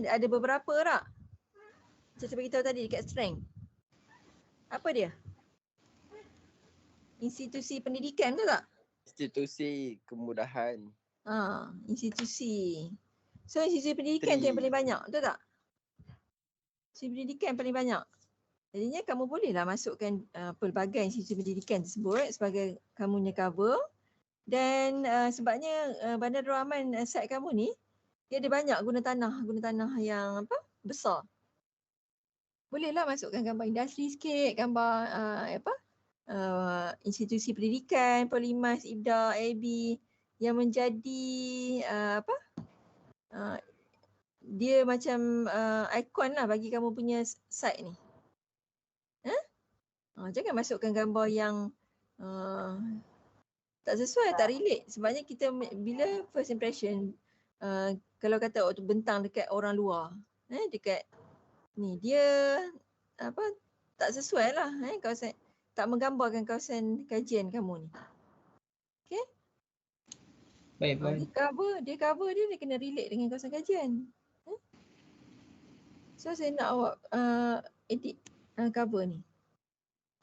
Ada beberapa tak? Macam saya beritahu tadi dekat strength. Apa dia? Institusi pendidikan tu tak? Institusi kemudahan. Institusi. So institusi pendidikan tu yang paling banyak, betul tak? Institusi pendidikan yang paling banyak. Jadinya kamu bolehlah masukkan pelbagai institusi pendidikan tersebut sebagai kamu punya cover. Dan sebabnya Bandar Darul Aman site kamu ni, dia ada banyak guna tanah yang besar. Bolehlah masukkan gambar industri sikit, gambar institusi pendidikan, Polimas, IBDA, AB yang menjadi dia macam ikon lah bagi kamu punya site ni. Jangan masukkan gambar yang tak sesuai, tak relate. Sebabnya kita bila first impression, kalau kata waktu bentang dekat orang luar, dekat ni dia tak sesuai lah kawasan, tak menggambarkan kawasan kajian kamu ni. Okay? Baik, baik. Dia cover dia kena relate dengan kawasan kajian. So saya nak awak edit cover ni.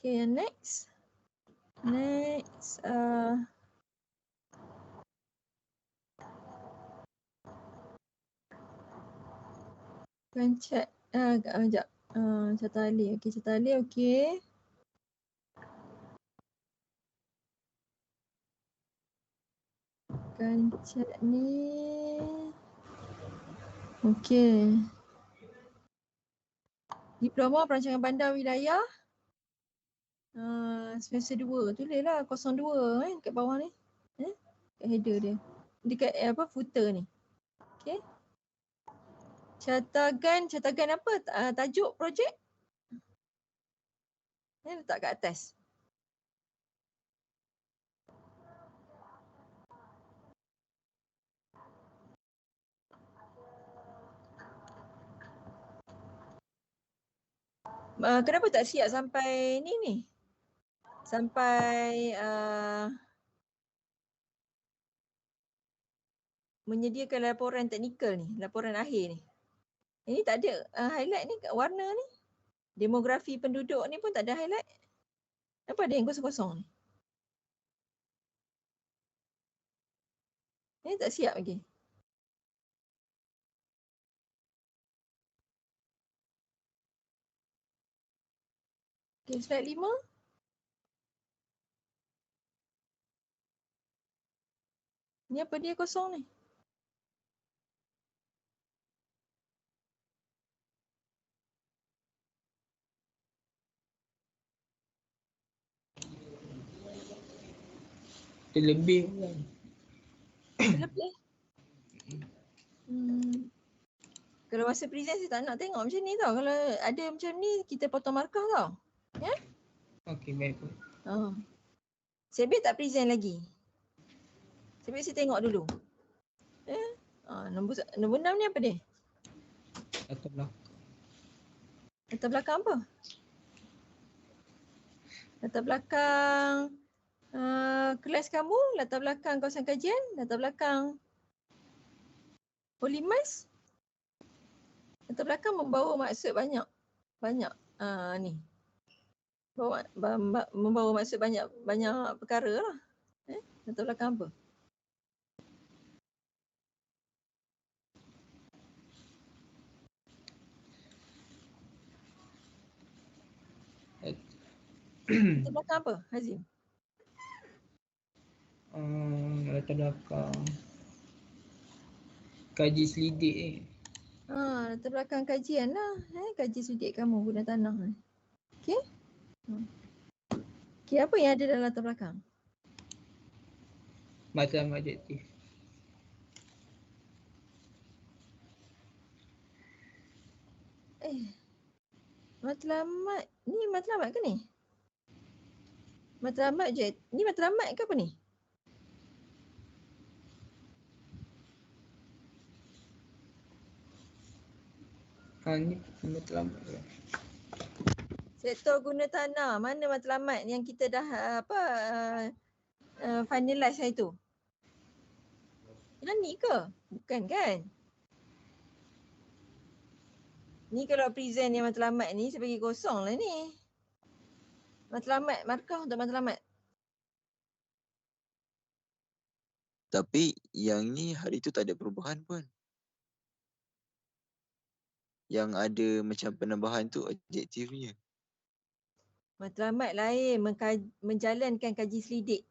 Okay, next. Kan chat sekejap. Catali. Okey, catali okey. Kan chat ni. Okey. Diploma Perancangan Bandar Wilayah. Semester 2. Tulislah 02 kat bawah ni. Kat header dia. Dekat footer ni. Okey. Catagan apa? Tajuk projek? Letak kat atas. Kenapa tak siap sampai ni? Sampai menyediakan laporan teknikal ni, laporan akhir ni. Ini tak ada highlight ni kat warna ni. Demografi penduduk ni pun tak ada highlight. Apa ada yang kosong-kosong ni? Tak siap lagi. Okay, slide 5. Ni apa dia kosong ni? Dia lebih kan. Lebih. Kalau masa present saya tak nak tengok macam ni tau. Kalau ada macam ni kita potong markah tau. Ya? Okey, baik pun. Sebab tak present lagi. Sebab saya tengok dulu. Nombor 6 ni apa dia? Latar belakang. Latar belakang apa? Latar belakang kelas kamu, latar belakang kawasan kajian, latar belakang Polimas. Latar belakang membawa maksud banyak ni. Membawa maksud banyak perkara lah. Latar belakang apa? Latar belakang apa, Hazim? Latar belakang kaji selidik ni. Latar belakang kajian lah. Kaji selidik kamu guna tanah. Okey? Okey, apa yang ada dalam latar belakang? Matlamat objektif. Matlamat. Ni matlamat ke ni? Matlamat je. Ni matlamat ke apa ni? Ni matlamat ke? Sektor guna tanah. Mana matlamat yang kita dah finalize hari tu? Yang ni ke? Bukan kan? Ni kalau present yang matlamat ni saya bagi kosong lah ni. Matlamat, markah untuk matlamat. Tapi yang ni hari tu tak ada perubahan pun. Yang ada macam penambahan tu objektifnya. Matlamat lain, menjalankan kaji selidik.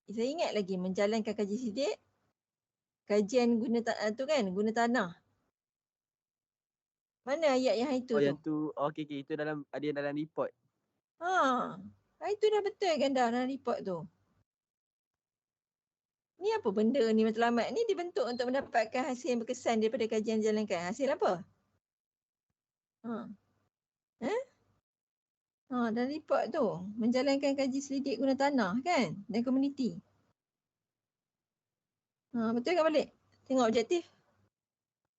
Saya ingat lagi menjalankan kaji selidik. Kajian guna tu kan, guna tanah. Mana ayat yang hari tu tu? Yang tu, okey, itu ada yang dalam report. Hari tu dah betul kan dah dalam report tu. Ni apa benda ni matlamat ni dibentuk untuk mendapatkan hasil yang berkesan daripada kajian dijalankan. Hasil apa? Dan report tu menjalankan kaji selidik guna tanah kan dan komuniti. Betul ke balik? Tengok objektif.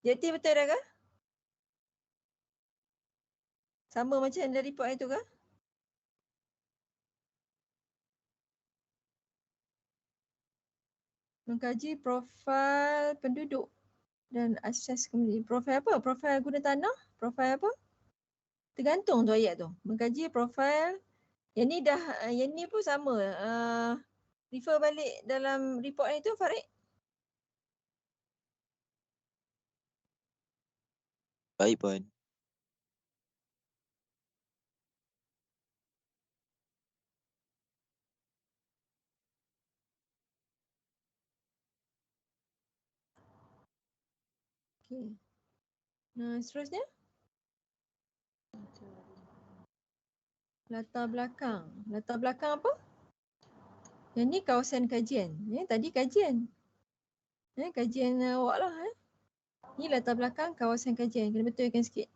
Objektif betul dah ke? Sama macam dalam report itu ke? Mengkaji profil penduduk dan asas komuniti. Profil apa? Profil guna tanah? Profil apa? Tergantung tu ayat tu. Mengkaji profil. Yang ni pun sama. Refer balik dalam report itu Farid. Baik Puan. Okay. Seterusnya. Latar belakang. Latar belakang apa? Yang ni kawasan kajian. Tadi kajian. Kajian awak lah. Ni latar belakang kawasan kajian. Kena betulkan sikit.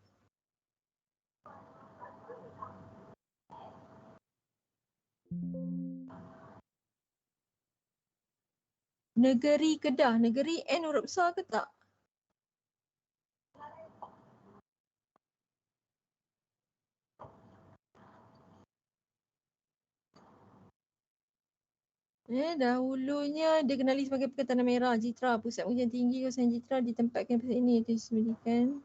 Negeri Kedah. Negeri N huruf besar ke tak? Dahulunya dikenali sebagai Pekan Tanah Merah, Jitra, Pusat Pengajian Tinggi kawasan Jitra ditempatkan pada ini disebutkan.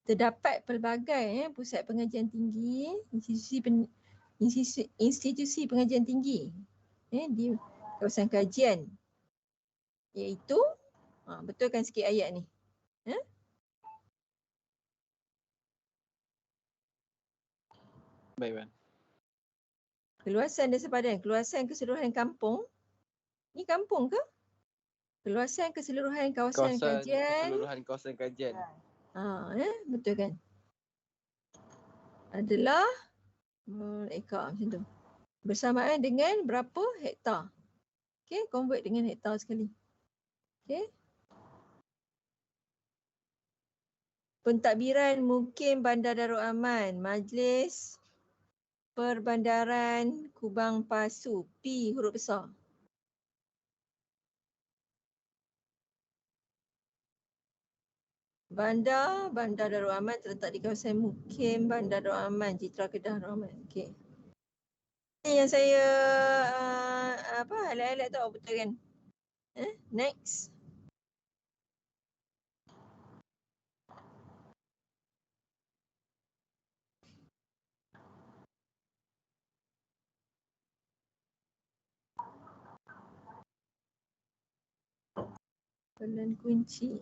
Terdapat pelbagai pusat pengajian tinggi, institusi pengajian tinggi di kawasan kajian. iaitu, betulkan sikit ayat ni. Baik, Wan. Keluasan dan sepadan, keluasan keseluruhan kampung. Ni kampung ke? Keluasan keseluruhan kawasan kajian. Keseluruhan kawasan kajian. Betul kan? Adalah ekar macam tu. Bersamaan dengan berapa hektar. Okay, convert dengan hektar sekali. Okay. Pentadbiran Mukim Bandar Darul Aman, Majlis Perbandaran Kubang Pasu, P huruf besar. Bandar Darul Aman terletak di kawasan Mukim Bandar Darul Aman, Citra Kedah Darul Aman. Okey. Ini yang saya highlight tu betul kan? Next. Pelan kunci.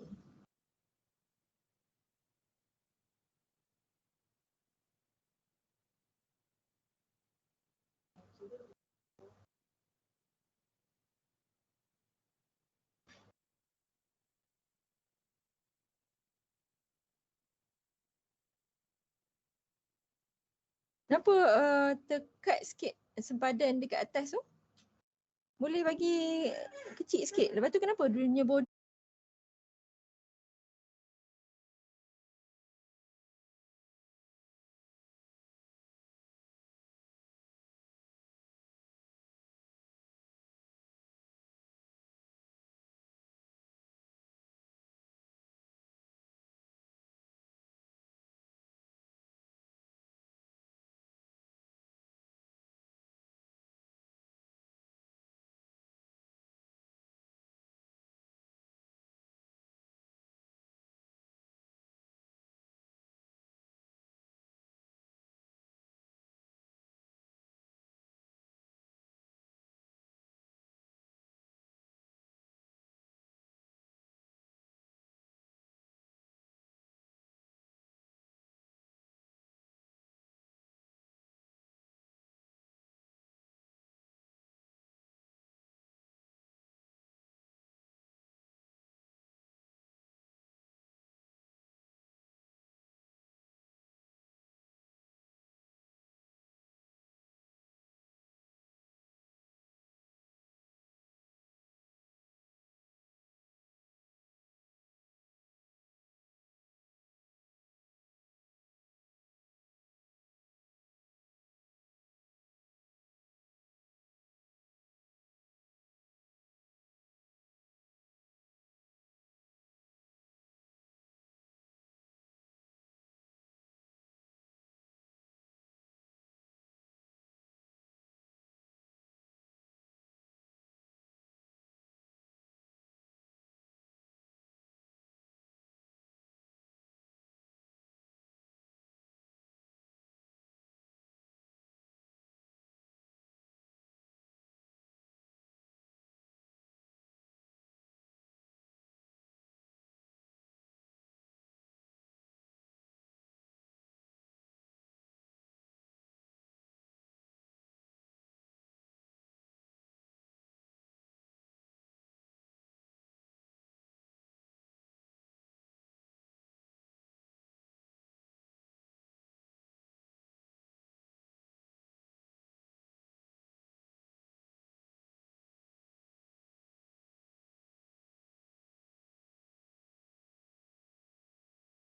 Kenapa tekat sikit sempadan dekat atas tu? Boleh bagi kecil sikit. Lepas tu kenapa dunia